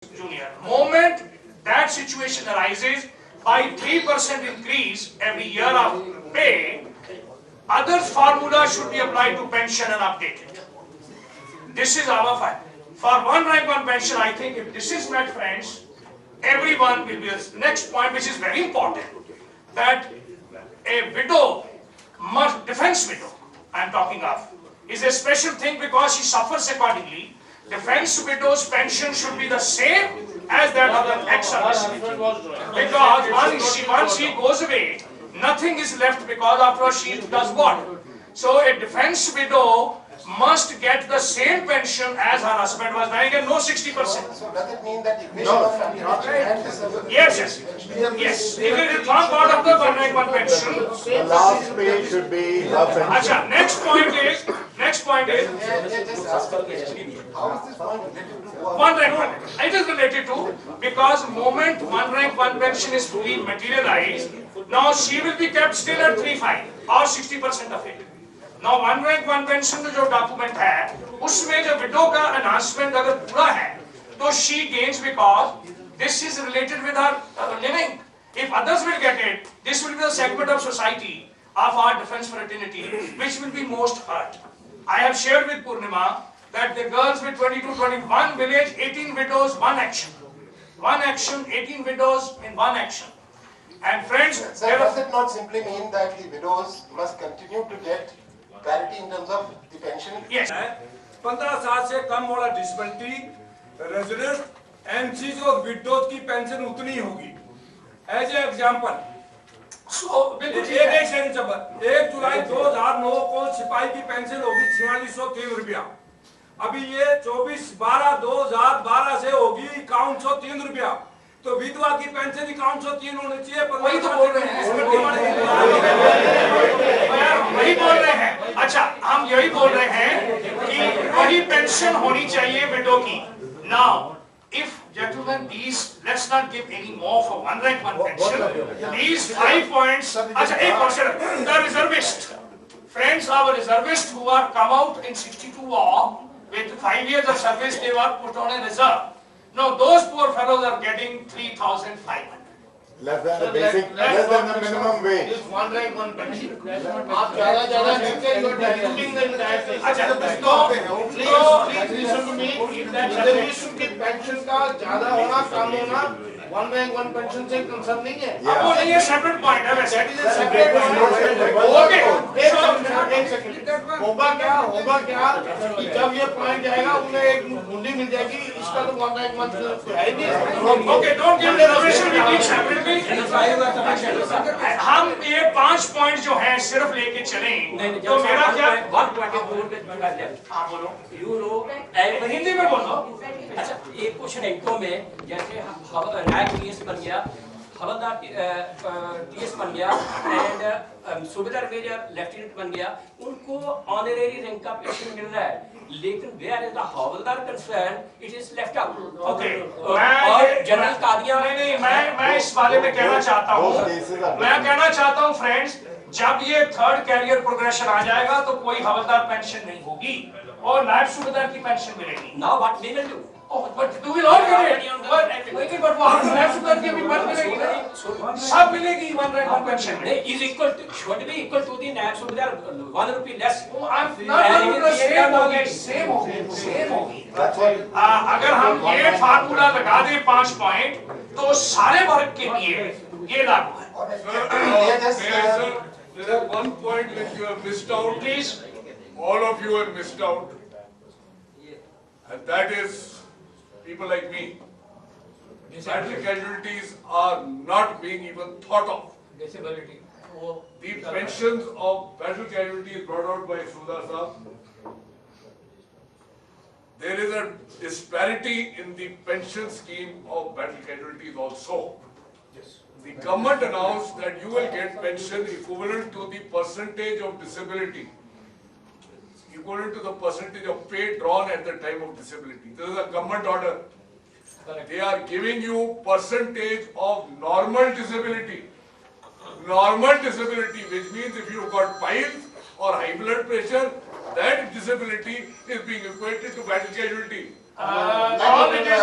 Junior. Moment that situation arises, by 3% increase every year of pay, other formula should be applied to pension and updated. This is our fight. For one rank one pension, I think if this is met, friends, everyone will be. Next point, which is very important, that a widow, defense widow, I am talking of, is a special thing because she suffers accordingly. Defense widow's pension should be the same as that of the ex-service. Because once she goes away, nothing is left because after all she does what? So a defense widow must get the same pension as her husband was dying and no 60%. So does it mean that equation of family and disability? Yes. If it is one part of the one rank one pension. The last page should be a pension. Acha, next point is. Just ask a question. How is this point related to One rank one. It is related to, because moment one rank one pension is fully materialized, now she will be kept still at 3.5 or 60% of it. Now one rank one pension जो document है, उसमें जो widow का enhancement अगर पूरा है, तो she gains because this is related with her living. If others will get it, this will be the segment of society of our defense fraternity which will be most hurt. I have shared with Purnima that the girls with 22-21 village, 18 widows, one action. One action, 18 widows in one action. And friends, Sir, does it not simply mean that the widows must continue to get parity in terms of the pension? yes. 15 साल से कम वाला disability resident MCs और widows की pension उतनी होगी. As a example, So, एक जुलाई 2009 को सिपाही की पेंशन होगी 4603 रुपया. अभी ये 24/12/2012 से होगी 5103 रुपया. तो विधवा की पेंशन 5103 होनी चाहिए. वही तो बोल रहे हैं. वही बोल रहे हैं. अच्छा, हम यही बोल रहे हैं कि वही पेंशन होनी चाहिए विडो की. Now, if gentlemen, these, let's not give any more for one rank one pension. These 5 points. अच्छा, एक question. The reservist, friends, our reservists who are come out in 62 war with 5 years of service, they were put on a reserve. Now those poor fellows are getting 3,500. Less than the basic, less than the minimum wage. This one rank one pension. आप ज़्यादा लेते हैं, you are diluting the entire thing. अच्छा, Please listen to me. Reservation की pension का ज़्यादा होना कम होना one rank one pension से concern नहीं है. अब वो नहीं है, separate point है वैसे. That is a separate point. Okay. एक सेकंड. होगा क्या कि जब ये point आएगा उन्हें एक मुंडी मिल जाएगी. इसका तो one rank one है ही नहीं. Okay, don't give reservation, we teach separately. हम ये 5 पॉइंट जो हैं सिर्फ लेके चलें, तो मेरा क्या? हाँ बोलो. हिंदी में बोलो. अच्छा, एक क्वेश्चन है तो में, जैसे नायक टीएस बन गया, हवलदार टीएस बन गया एंड सूबेदार मेजर लेफ्टिनेंट बन गया, उनको ऑनरेरी रैंक का पेंशन मिल रहा है. लेकिन where is the havildar concern, it is left out. Okay, और जनरल कादिया नहीं, मैं इस बारे में कहना चाहता हूँ फ्रेंड्स, जब ये थर्ड कैरियर प्रोग्रेशन आ जाएगा तो कोई हवलदार पेंशन नहीं होगी और नायब सूबेदार की पेंशन मिलेगी. Now what we will do? But do we all get it? But वो हम नायब सूबेदार की भी बात मिलेगी ना? सब मिलेगी one rank one pension में. Is equal to, should be equal to the नायब सूबेदार 1 rupee less. सेम होगी. अगर हम ये फार्मूला लगा दें 5 पॉइंट, तो सारे वर्ग के लिए ये लागू है. There is one point which you have missed out. Please. All of you have missed out. And that is people like me. Battle casualties are not being even thought of. Disability. The pensions of battle casualties brought out by Sudhar Saab. There is a disparity in the pension scheme of battle casualties also. The government announced that you will get pension equivalent to the percentage of disability, equivalent to the percentage of pay drawn at the time of disability. This is a government order. They are giving you percentage of normal disability. Normal disability, which means if you got piles or high blood pressure, that disability is being equated to battle casualty. all it is,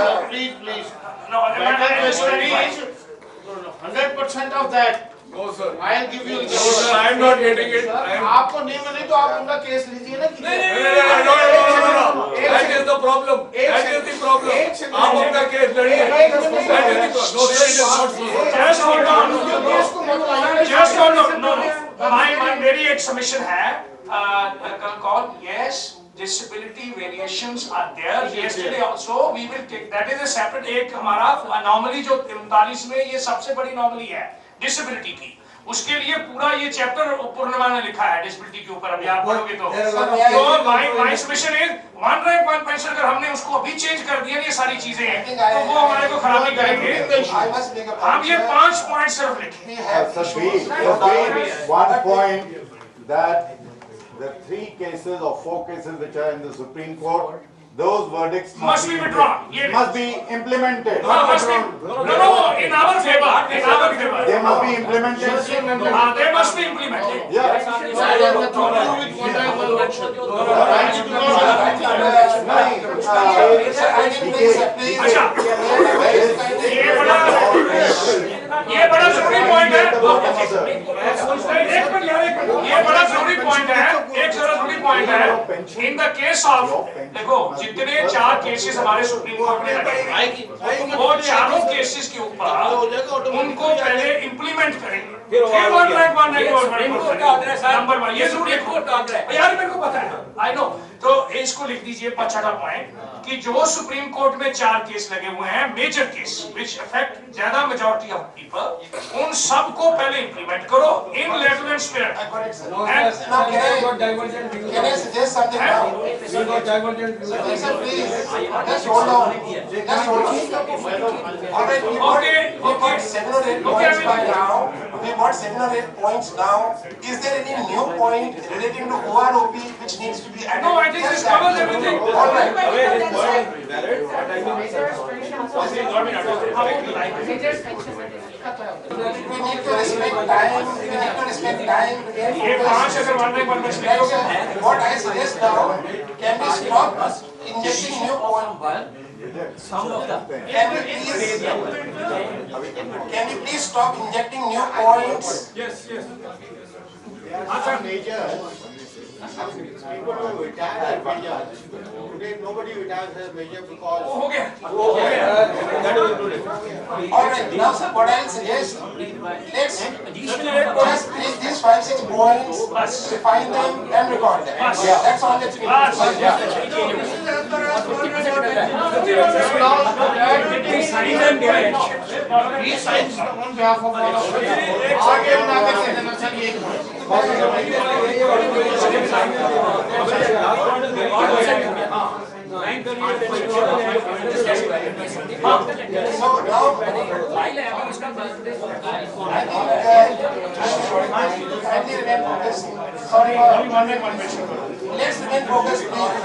Please. no, Better it's very fine. 100% of that. No, sir. I'll give you. No, sir, I am not getting it. I am. आपको नहीं मिली तो आप उनका case लीजिए ना कि No. That is the problem. That is the problem. आप अपना case लड़िए. That is the problem. No, sir, it is not so. Just hold on. Case को मत लाइए. Just hold on. No. My मेरी एक submission है. Call yes. Disability variations are there. Yesterday also we will take. That is a separate एक हमारा anomaly जो 39 में ये सबसे बड़ी anomaly है disability की. उसके लिए पूरा ये चैप्टर पूर्णिमा ने लिखा है डिसेबिलिटी के ऊपर. अभी आप पढ़ोगे तो my submission is one rank one pension अगर हमने उसको अभी चेंज कर दिया ये सारी चीजें तो वो हमारे को खराबी करेंगे. I must make a हम ये 5 पॉइंट सिर्फ लिखें. We have So issues. one point that the 3 cases or 4 cases which are in the Supreme Court, those verdicts Must be withdrawn. Ye- must be implemented. must be, no, in our favor, in our favor. They must be implemented. They must be implemented. Yeah. अच्छा, ये बड़ा जरूरी point है. एक minute यार, ये बड़ा जरूरी पॉइंट है. एक जरूरी पॉइंट है. इन द केस ऑफ, देखो जितने 4 केसेस हमारे सुप्रीम कोर्ट में लगे वो चारों केसेस के ऊपर उनको पहले इंप्लीमेंट करेंगे. फिर वन रैंक नंबर 1 ये जरूरी है यार, मेरे को पता है. I know. तो इसको लिख दीजिए 6वां पॉइंट कि जो सुप्रीम कोर्ट में 4 केस लगे हुए हैं मेजर केस विच अफेक्ट ज्यादा मेजॉरिटी ऑफ पीपल उन सबको पहले इंप्लीमेंट करो in letter and spirit. Now, can I suggest something now? Sir, please, just hold on. Just hold on. All right, we got 7 or 8 points by now. We got 7 or 8 points now. Is there any new point relating to OROP which needs to be added? No, I think this covers everything. All right. We need to respect time. We need to respect time. ये 5 अगर 1 rank 1 में split हो गया. What I suggest now, can we stop injecting new points? Can we please stop injecting new points? Nobody retires as major because हो गया. All right, now sir, what I'll suggest, let's just take these 5-6 points, define them and record them. That's all that we need. he signs on behalf of all of us. आगे उड़ा के कह देना sir ये So now, kindly remain focused. Sorry, let's remain focused, please.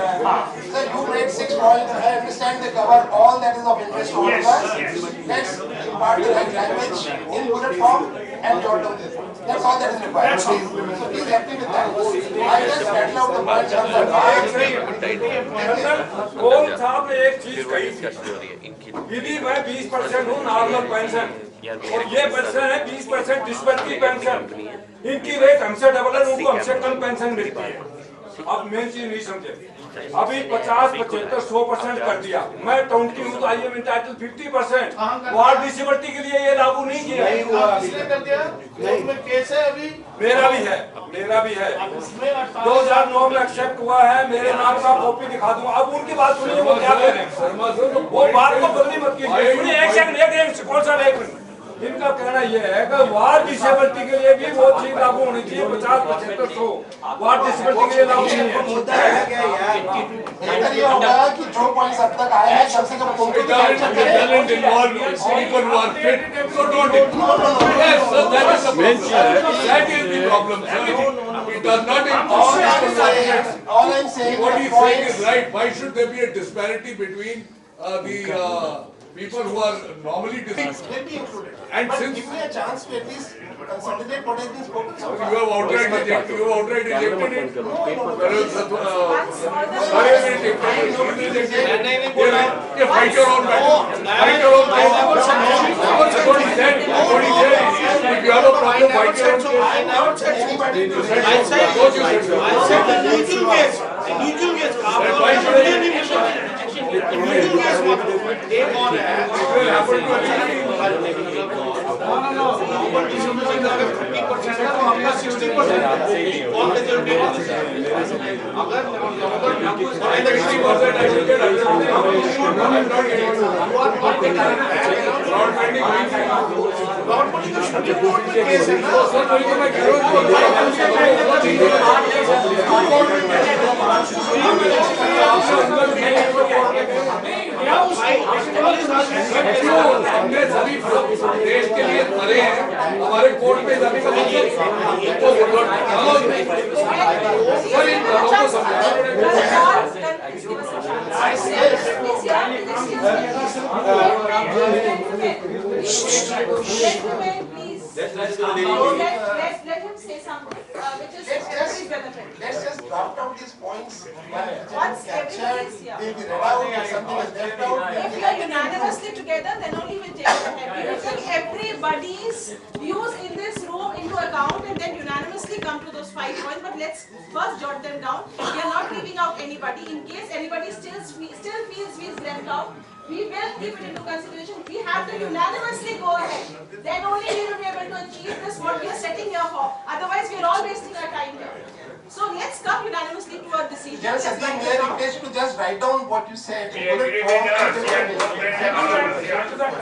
Sir, you made 6 points. I understand they cover all that is of interest to all of us. Let's impart the right language in bullet form and jot down this. That's all that is required. So please help me with that. I just rattle out the points one by one. कौन साहब ने एक चीज कही थी, यदि मैं 20% हूँ नॉर्मल पेंशन और ये पेंशन है 20% डिसेबिलिटी पेंशन, इनकी रेट हमसे डबल है, उनको हमसे कम पेंशन मिलती है. अब मेन चीज नहीं समझे, अभी 50, 75, 100% कर दिया. मैं 20 हूँ तो I am entitled 50%. Ward disability के लिए ये लागू नहीं किया. इसलिए कर दिया. कोर्ट में केस है अभी. मेरा भी है 2009 में एक्सेप्ट हुआ है. मेरे नाम का कॉपी दिखा दूंगा. अब उनकी बात सुनिए, वो क्या कह रहे हैं. वो बात को बदली मत कीजिए. सुनिए एक सेकंड कौन सा एक मिनट. इनका कहना यह है कि वार्ड डिसेबिलिटी के लिए भी वो चीज लागू होनी चाहिए. 50, 75, 100 वार्ड डिसेबिलिटी के लिए लागू नहीं है. बेहतर ये होगा कि जो पॉइंट्स अब तक आए हैं कम से कम उनको तो Talent involved, people who are fit, so don't yes, so that is the problem. That is the problem. It does not involve. all I'm saying What that he is saying points is right. Why should there be a disparity between the people who are normally disabled. Will be included. And But since- give me a chance to at least consolidate what has been spoken so You far. have outright rejected it. Yeah, fight your own battle. Fight your own battle. What he said. If you have a problem, fight your own case. I never said so. Anybody to I said, What you said, sir? I said the individual case. Individual case. Then why should I- Individual case what एक और है। It will happen to anybody. Normal distribution अगर 30% है तो आपका 60% और majority अगर normal 60% I will get. I'm not getting it. Not pending. Normally तो सुप्रीम कोर्ट में केस है ना सर, वही तो मैं कह रहा हूँ हमने सभी देश के लिए मरे हैं, हमारे कोर्ट में जाने का मतलब सर इन लोगों को समझाना Let him say something, which is everybody's benefit. Let's just draft out these points. Once everybody's here. They'll be read out, if something is left out. If we are unanimously together, then only we'll take it ahead. We will take everybody's views in this room into account and then unanimously come to those 5 points. But let's first jot them down. We are not leaving out anybody. In case anybody still feels left out, we will keep it into consideration. We have to unanimously go ahead. Then only we will be able to achieve this what we are setting here for. Otherwise, we are all wasting our time here. So let's come unanimously to a decision. Just Let's again, write may I it down. request you to just write down what you said.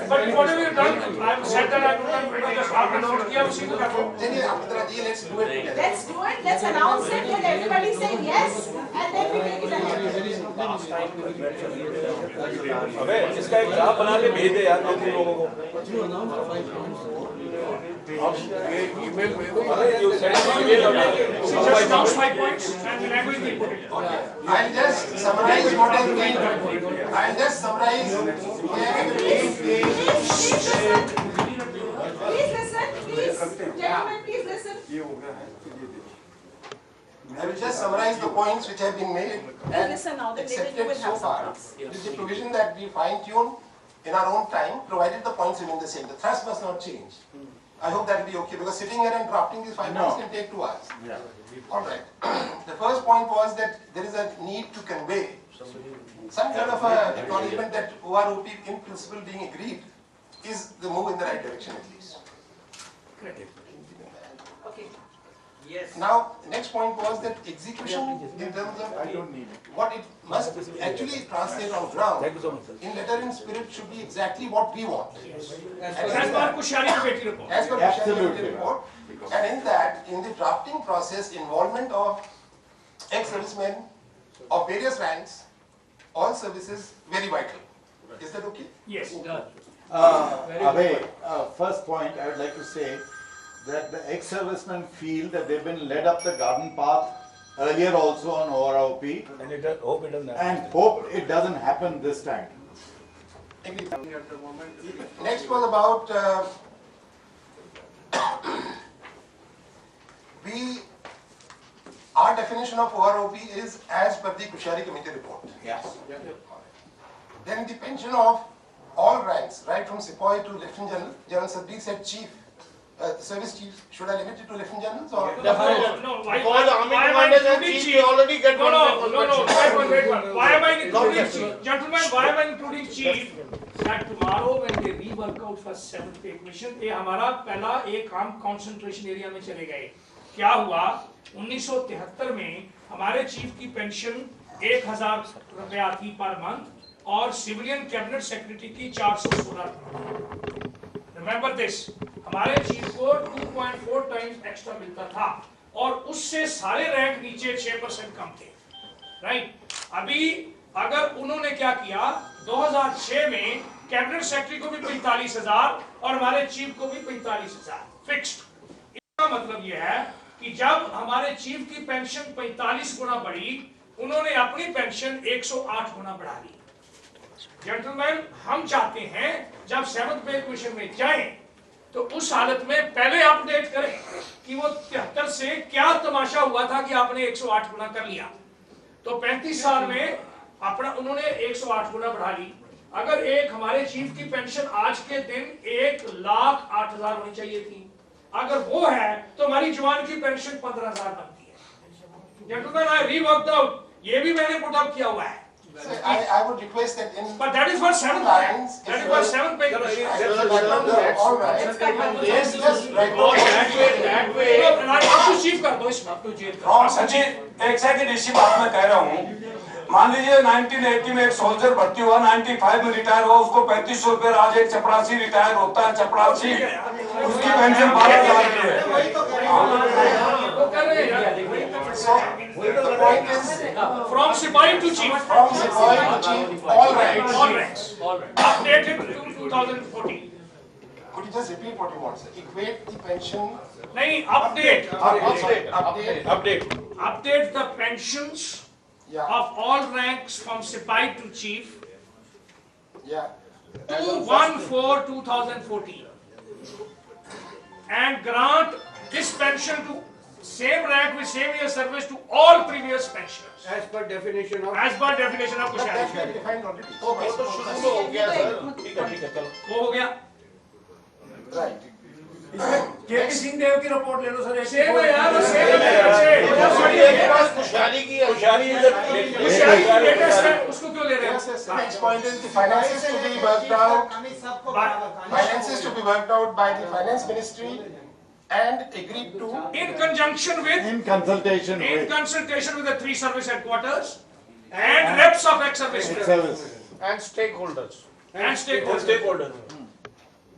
But whatever you've done, I've said that I would have just after note किया उसी को रखो. Then let's do it together. Let's do it. Let's announce it. Let everybody say yes, and then we take it ahead. अबे इसका एक draft बना के भेज दे यार तुम लोगों को email में दो अरे you send me email Just announce 5 points and then I will put it. I'll just summarize what has been. I'll just summarize. Please listen, please. Gentlemen, please listen. I will just summarize the points which have been made and Listen now, then David, you accepted will so have some far. points. It is the provision that we fine tune in our own time, provided the points remain the same. The thrust must not change. I hope that will be okay because sitting here and drafting these 5 points can take 2 hours. All right. The first point was that there is a need to convey some kind of a acknowledgement that OROP in principle being agreed is the move in the right direction at least. Okay. Now, next point was that execution in terms of what it must actually translate on ground in letter and spirit should be exactly what we want. As per Kushari committee report. As per the Kushari report. And in that, in the drafting process, involvement of ex-servicemen of various ranks, all services, very vital. Is that okay? Yes. Abhay, first point, I would like to say that the ex-servicemen feel that they've been led up the garden path earlier also on OROP and hope it doesn't and hope it doesn't happen this time. Next was about our definition of OROP is as per the Kushari committee report. Yes. Then the pension of all ranks, right from Sepoy to Lieutenant General, General Sadri said chief, service chief, should I limit it to Lieutenant Generals or? No, why Because the army am I commanders and including chief chief? already get No, wait one. Why am I including chief? Gentlemen, why am I including chief? That tomorrow when they rework out for 7th pay commission, ये हमारा पहला एक हम concentration area में चले गए. क्या हुआ? 1973 में हमारे चीफ की पेंशन 1000 रुपया थी पर मंथ और सिविलियन कैबिनेट सेक्रेटरी की 416 थी. Remember this. हमारे चीफ को 2.4 टाइम्स एक्स्ट्रा मिलता था और उससे सारे रैंक नीचे 6% कम थे. राइट? अभी अगर उन्होंने क्या किया 2006 में कैबिनेट सेक्रेटरी को भी 45,000 और हमारे चीफ को भी 45,000 फिक्स्ड. इसका मतलब यह है कि जब हमारे चीफ की पेंशन 45 गुना बढ़ी, उन्होंने अपनी पेंशन 108 गुना बढ़ा दी. जेंटलमैन, हम चाहते हैं जब 7th पे कमीशन में जाएं तो उस हालत में पहले अपडेट करें कि वो 73 से क्या तमाशा हुआ था कि आपने 108 गुना कर लिया। तो 35 साल में अपना उन्होंने 108 गुना बढ़ा ली। अगर एक हमारे चीफ की पेंशन आज के दिन 1,08,000 होनी चाहिए थी, अगर वो है तो हमारी जवान की पेंशन 15,000 बनती है। जेंटलमैन, आई रीवर्कड आउट, ये भी मैंने पुट अप किया हुआ है। So I would request that in. But that is for 7th lines. That is for 7th pay commission. All right. Yes, yes, right. that way. Up to chief कर दो इसमें। up to chief. Sachin, एक second इसी बात में कह रहा हूँ। मान लीजिए 1980 में एक सोल्जर भर्ती हुआ, 95 में रिटायर हुआ, उसको 3500 रुपए, आज एक चपरासी रिटायर होता है, चपरासी उसकी पेंशन 12,000 की है। वो कर रहे हैं यार। So the point is, From Sipahi to chief. from Sipahi to chief, all right. All ranks. Updated to 2014. Could you just repeat what you want, sir? Equate the pension. नहीं, update. Update. Update the pensions Yeah. of all ranks from Sipahi to chief Yeah. to 1/4/2014 and grant this pension to same rank with same year service to all previous pensioners As per definition of. as per definition of But that's Kushali. been defined already. Okay, तो शुरू में हो गया sir. ठीक है चलो। वो हो गया। Right. केपी सिंह देव की रिपोर्ट ले लो सर। सेम है यार, वो सेम है। एक बात खुशहाली की है। खुशहाली कुशाली लेटेस्ट है, उसको क्यों ले रहे Yes, हैं? yes. The next point is the finances to be worked out. Finances to be worked out by the finance ministry and agreed to. In conjunction with In consultation in with consultation with the 3 service headquarters and reps of ex-service service. and stakeholders. and stakeholders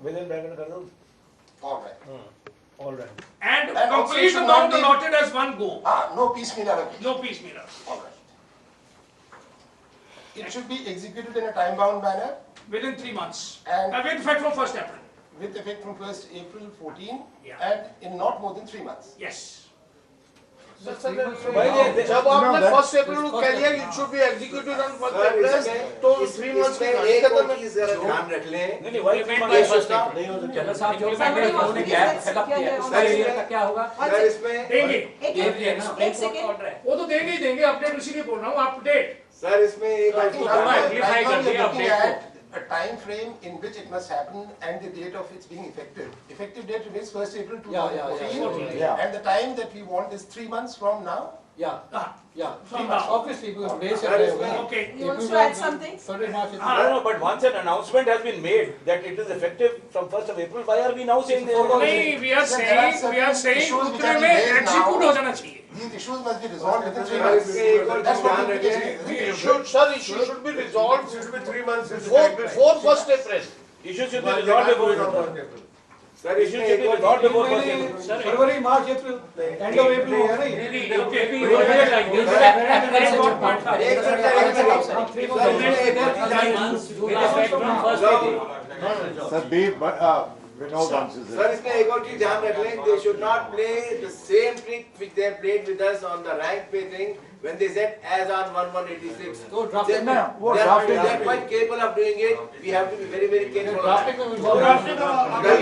Within bracket कर लो। All right. All right. and And also complete should amount not be- allotted as one go. No piecemeal allocation. No piecemeal. All right. It should be executed in a time-bound manner Within 3 months. And- with effect from 1st April. with effect from 1st April 14 Yeah. and in not more than 3 months. Yes. जब आपने first April को कह दिया कि it should be executed on first April तो 3 months की एक खत्म और है। चीज जरा ध्यान रख लें। नहीं वही जनरल साहब जो उन्होंने गैप फिलअप किया उसका ईयर का क्या होगा? सर इसमें देंगे। एक सेकंड। वो तो देंगे ही देंगे, अपडेट उसी बोल रहा हूँ, अपडेट। सर इसमें एक और चीज Now, ध्यान right रखें। now we are looking update at a time frame in which it must happen and the date of its being effective. Effective date remains 1st April 2014. Yeah. And the time that we want is 3 months from now. From now. obviously because base sir इसमें Okay. He wants to add something? No, but once an announcement has been made that it is effective from 1st of April, why are we now saying this? नहीं, we are Sir, there are saying certain issues which उतने are में raised now. execute हो जाना चाहिए। These issues must be resolved within 3 sir months. इसमें एक और That's चीज what ध्यान the रखें। implication is. issue should be resolved Should be 3 months before 1st April. Issues should be resolved before. Sir Issues इसमें should be एक और resolved चीज- before 1st April. February March April end of April हो गया ना ये। Okay. एक second, एक सेकंड। सर इसमें एक और चीज ध्यान रखें। Sir, be Vinod answers it. Sir इसमें एक और चीज ध्यान रख लें, they should not play the same trick which they have played with us on the rank pay thing when they said as on 1186. वो drafting में वो They drafting are quite capable of doing it. We have to be very, very careful. drafting में